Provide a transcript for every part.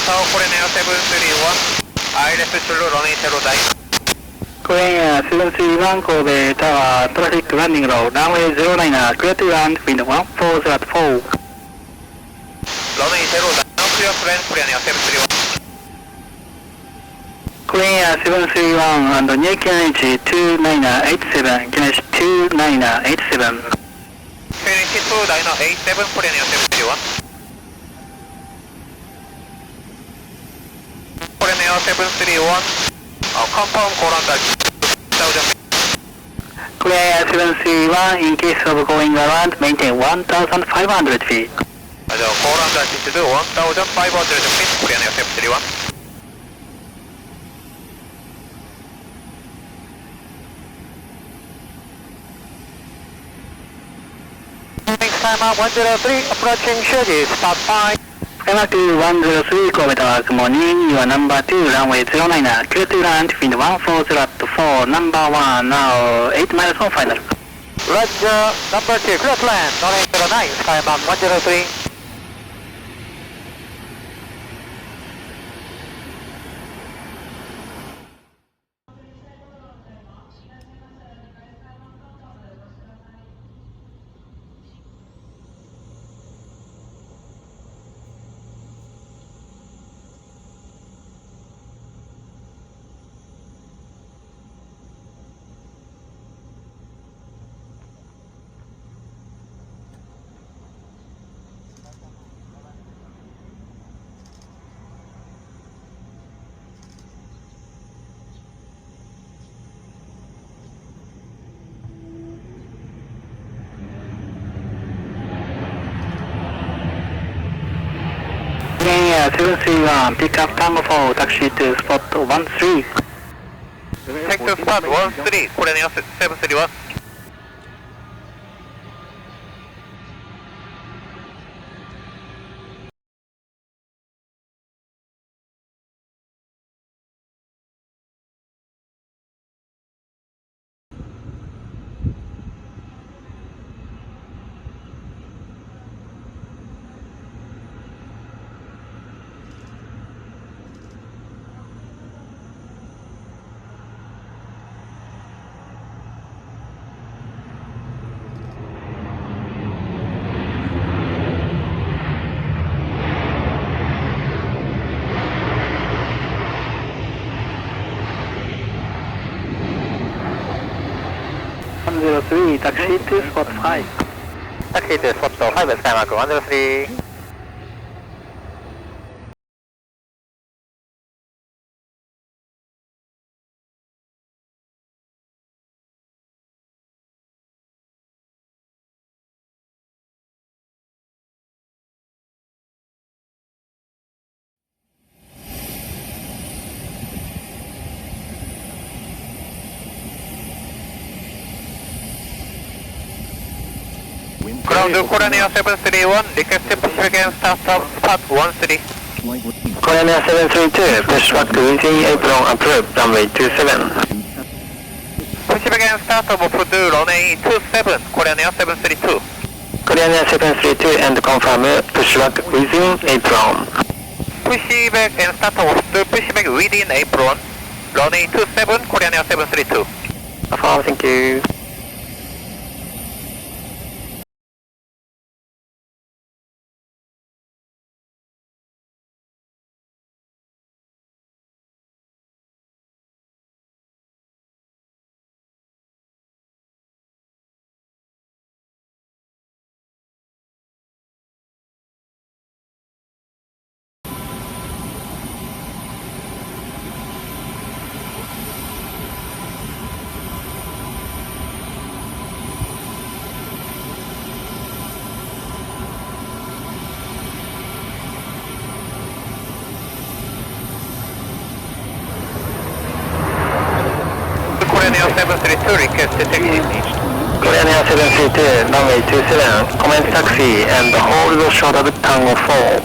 これね、731、アイレススルーロネイゼロダイ。Korea 731 Kobe Tower Traffic Landing Road Runway 09 Clear to land Wind 1404 ロネイゼロダイのクリアプレーンクリアね、731。Korea 731 and New QNH 2987 QNH 2987 Finish 2台の87プレーンね、731。これね、731。Compound コーランダー。Korea 731 in case of going around maintain 1500 feet. コーランダー実質1500 feet クリアね、731。Skymark 103 approaching Shuji, start 5. Skymark 103 Kobe Tower, good morning. You are number 2, runway 09, clear to land, wind 1404, number 1, now 8 miles on final. Roger, number 2, clear to land, 0809, Skymark 103. Korea 731, pick up Tango 4, taxi to spot 13. Take to spot 13, これね、731。103, taxi to spot 5. Taxi to spot 5, Skymark 103. Ground Korea 731, requesting Pushback and start up spot 13. Korea 732, Pushback within apron approved, runway 27. Pushback and start up to runway 27, Korea 732. Korea 732 and confirm pushback within apron. Pushback and start up to pushback within apron, runway 27, Korea 732. Affirm, thank you. Korea 732, request taxi. Korea 732, runway 27, commence taxi and hold short of Tango 4.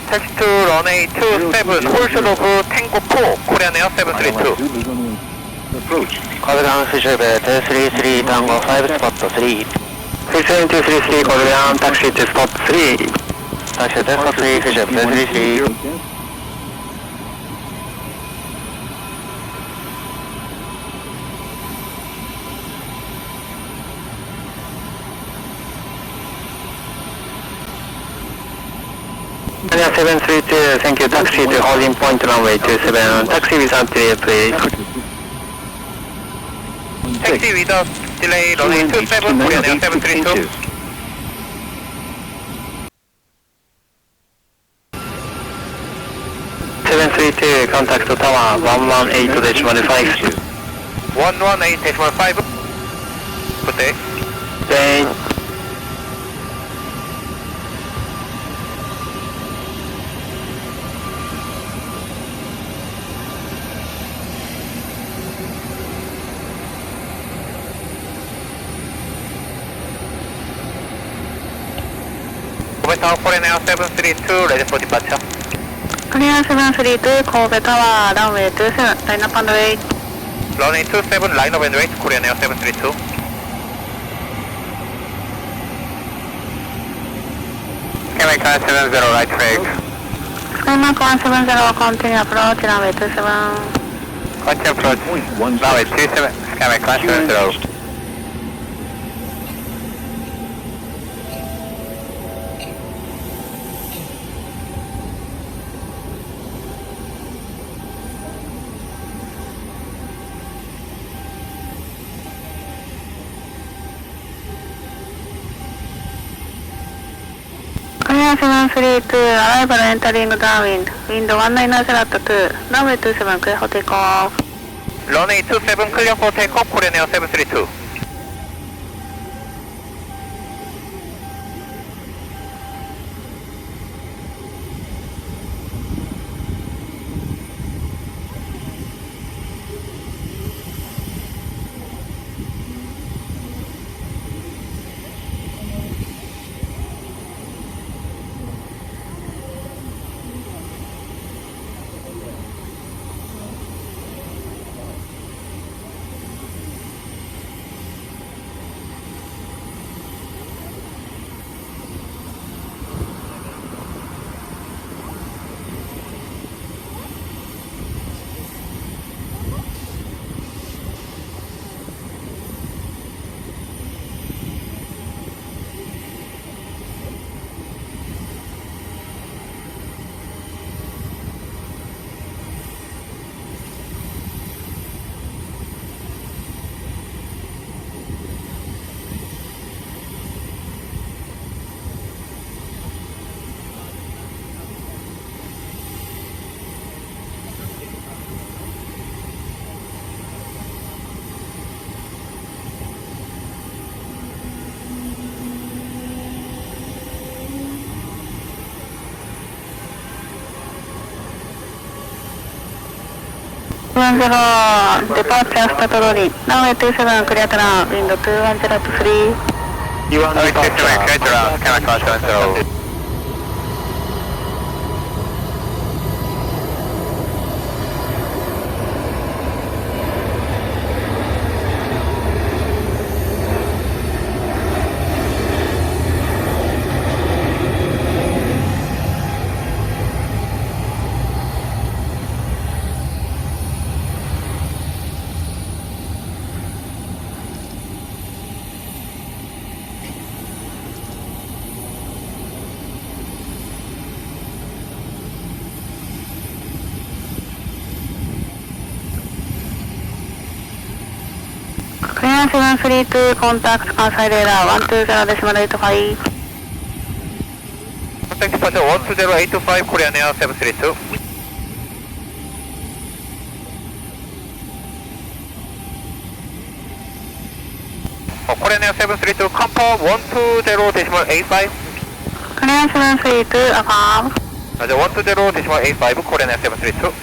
Taxi to runway 27, hold short of Tango 4, Korea 732. Approach. Call down Fisher 233, Tango 5, spot 3. 37233, call down taxi to spot 3. Taxi Delta 3, Fisher, 333. Area 732, thank you. Taxi to holding point runway 27. Taxi without delay, please. Taxi without delay, runway 27, Korean Air 732. Contact tower 118.5. 118.5. Good day. Day. Korean Air 732, ready for departure. Korean 732, Kobe Tower, runway 27, line up and wait. Runway 27, line up and wait, Korean Air 732. Skymark 170, right flag. Skymark 170, continue approach, runway 27. Continue approach, runway 27, Skymark 170. Korean 732, arrival entering downwind, wind 190 runway 27, clear for takeoff. Runway 27, clear for takeoff, Korean Air 732. Departure start rolling. Runway 27 clear to run. Wind 2103. Runway 27, clear to run, Skymark 170. Korean 732, contact Kansai radar 120.85. Contact departure 120.825, Korean Air 732. Korean Air 732, confirm 120.85. Korean 732, affirm. 120.85, Korean Air 732.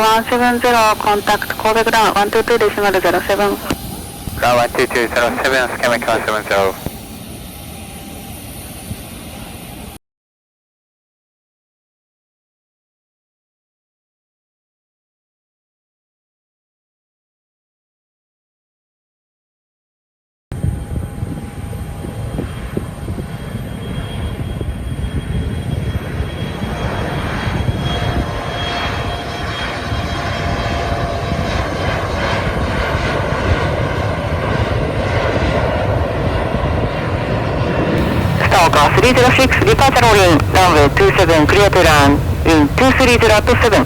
170 contact Kobe ground 122.07 Ground 122.07 Skymark 170306 departure rolling runway 27 clear to land in 230 at 7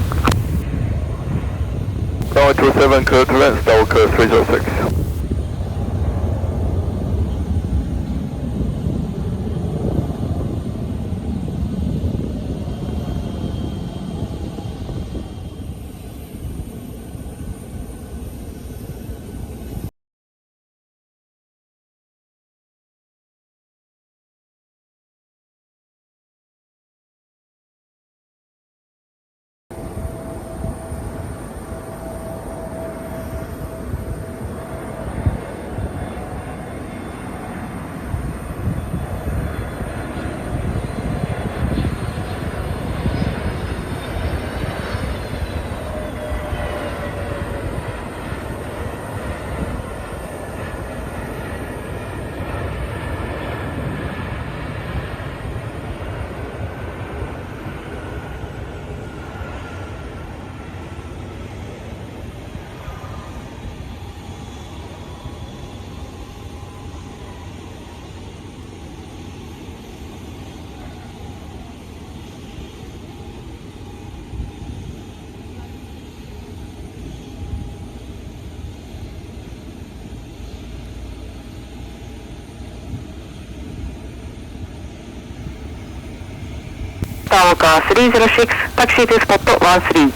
Runway 27 clear to land Starwalker 306Starwalker 306 taxi to spot 13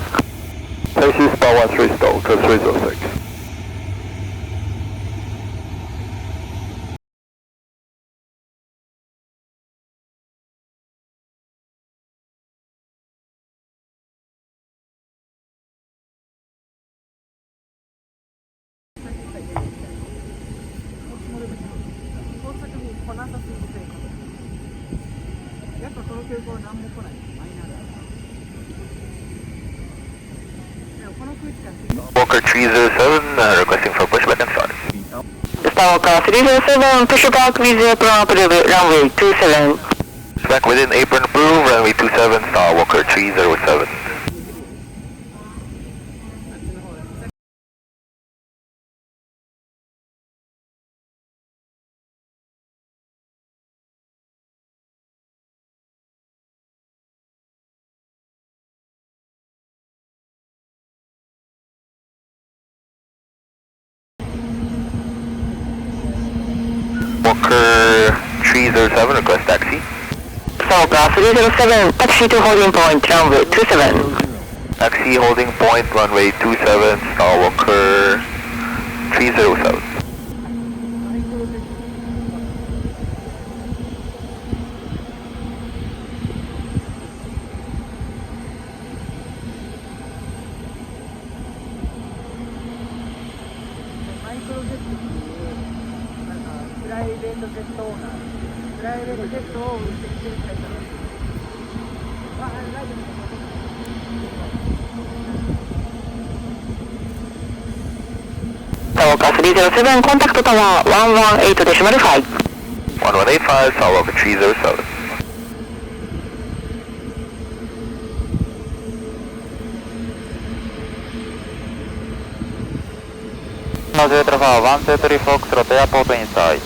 Taxi spot 13 Starwalker 306Walker 307 requesting for pushback and start. Starwalker 307 pushback with apron approved runway 27 Pushback within apron approved, runway 27 Starwalker 307. Walker 307 request taxi. Starwalker 307 taxi to holding point runway 27 Taxi holding point runway 27 Starwalker 307. Starwalker 307 contact tower 118.5 1185 Starwalker 307. No, 123 Foxtrot airport inside.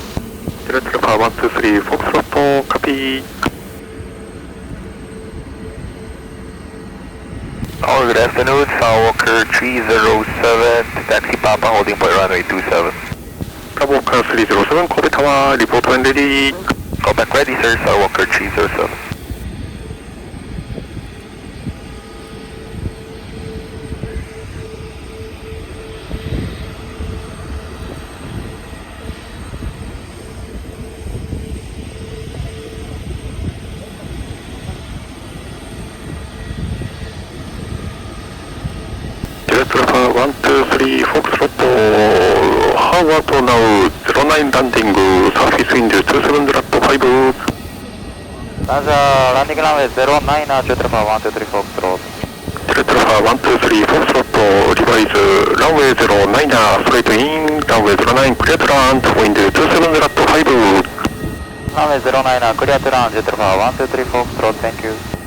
123 Foxtrot, copy. Oh, good afternoon, Starwalker 307, taxi Papa holding point runway 27. Starwalker 307, Kobe Tower, report when ready. Go back ready, sir, Starwalker 307. Starwalker now 09 landing surface wind 27 0 5. ランジャーランディングランウェイ09ジェットルファー123フォークスロージェットルファー123フォースロットリバイズランウェイ09ストレートインランウェイ09クリアトランウィンド27 0 5. ランウェイ09クリアトランジェットルファー123フォークスロー Thank you。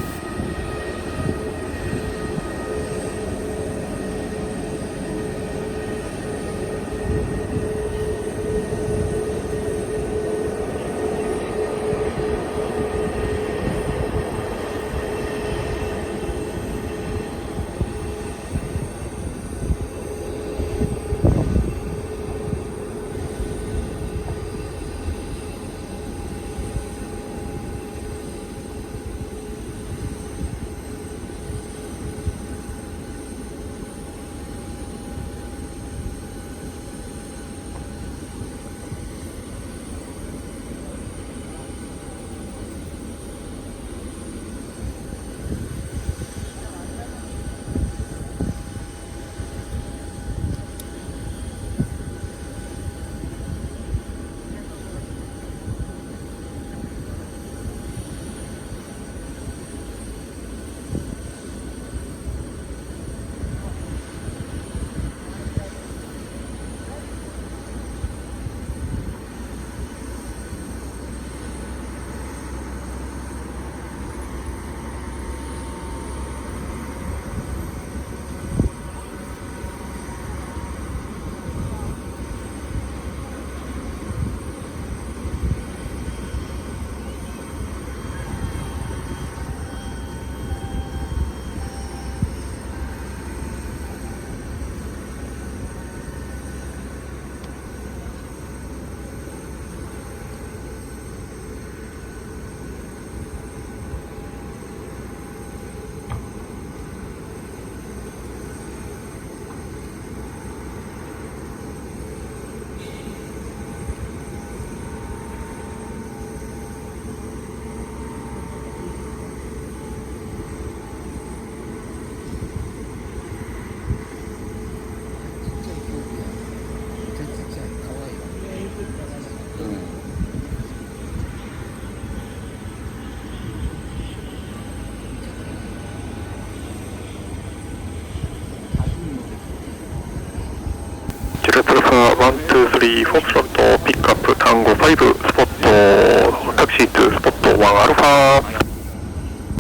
123フォースロットピックアップ単語5スポットタクシー2スポット1アルファ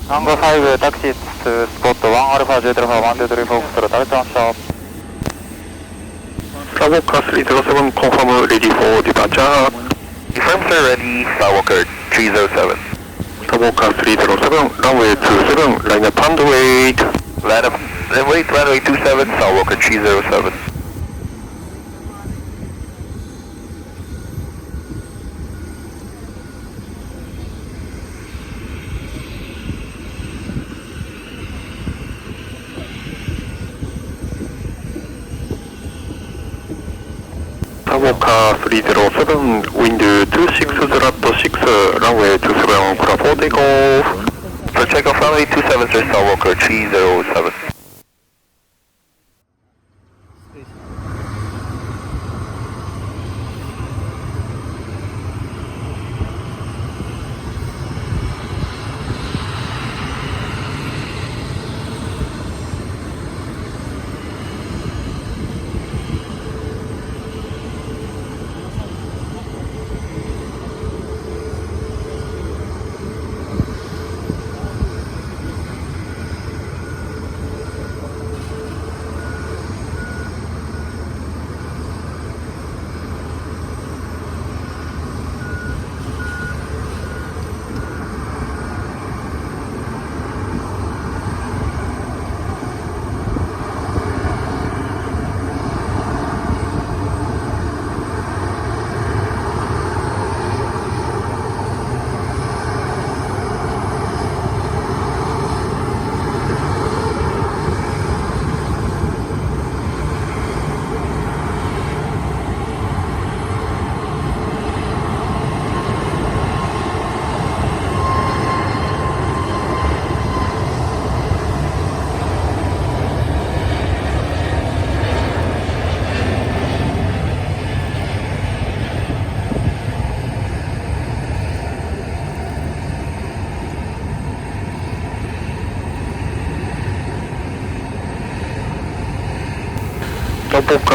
単語5タクシー2スポット1アルファジェットルファー123フォークスロータレトました。Starwalker 307 confirm ready for departure. Confirm sir, ready, Starwalker 307. Starwalker 307 runway 27 line up and wait. Line up, then wait, runway 27, Starwalker 307. Starwalker 307 wind 26 0 6 runway 27 clear for takeoff. For takeoff, runway 27, sir, Starwalker 307. 1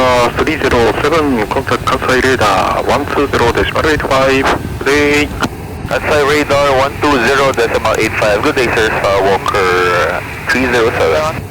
number 307, contact Kansai radar 120.85, today. Kansai radar 120.85, good day sir, Starwalker 307.